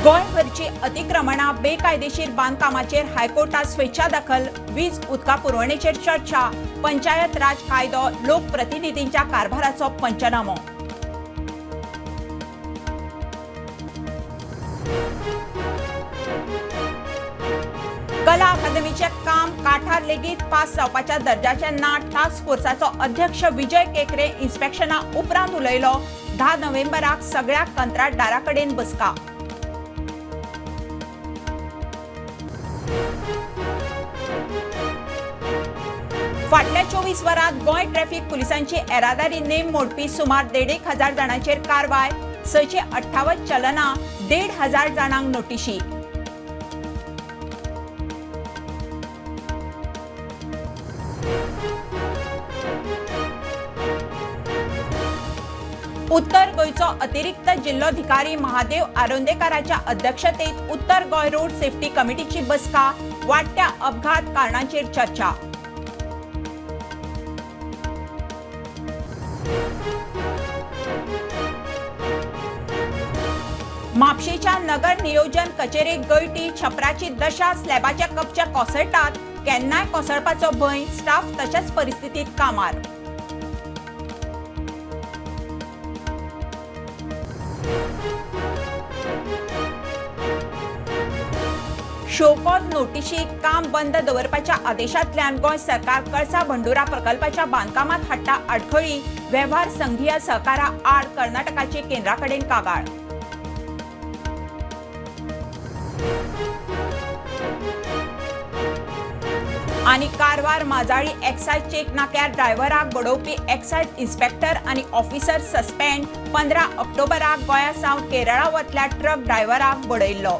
गोंयभरची अतिक्रमणां बेकायदेशीर बांदकामाचेर हायकोर्टात स्वेच्छा दाखल, वीज उदका पुरवणेचेर चर्चा, पंचायत राज कायदो, लोकप्रतिनिधींच्या कारभाराचो पंचनामो. कला अकादमीचे काम काठार लेगीत पास जावपाच्या दर्जाचें ना. टास्क फोर्साचो अध्यक्ष विजय केकरे इन्स्पेक्शना उपरांत उलयलो. 10 नोव्हेंबराक सगळ्या कंत्राटदारां कडेन बसका. फाटल्या 24 वरांत गोंय ट्रॅफिक पुलिसांची येरादारी नेम मोडपी सुमार 1,500 जाणांचेर कारवाय. 658 चलनां, 1,500 जाणांक नोटीशी. उत्तर गोंयचो अतिरिक्त जिल्लोधिकारी महादेव आरोंदेकाराच्या अध्यक्षतेत उत्तर गोंय रोड सेफ्टी कमिटीची बसका. वाडट्या अपघात कारणांचेर चर्चा. म्हापशेच्या नगर नियोजन कचेरेक गळटी. छपराची दशा. स्लॅबाचे कपचे कोसळटात. केन्नाय कोसळपाचो भंय. स्टाफ तशाच परिस्थितीत कामार. शोकॉज नोटीशी. काम बंद दवरपाच्या आदेशांतल्यान गोंय सरकार कळसा बंडुरा प्रकल्पाच्या बांदकामात हाडटा आडखळी. वेव्हार संघीय सहकारा आड कर्नाटकाची केंद्रा कडेन कागाळ. आनी Karwar Majali excise check नाक्यार ड्रायव्हराक बडोवपी excise inspector आनी ऑफिसर सस्पेंड. 15 ऑक्टोबराक गोंया सावन केरळा वतल्या ट्रक ड्रायव्हराक बडयल्लो.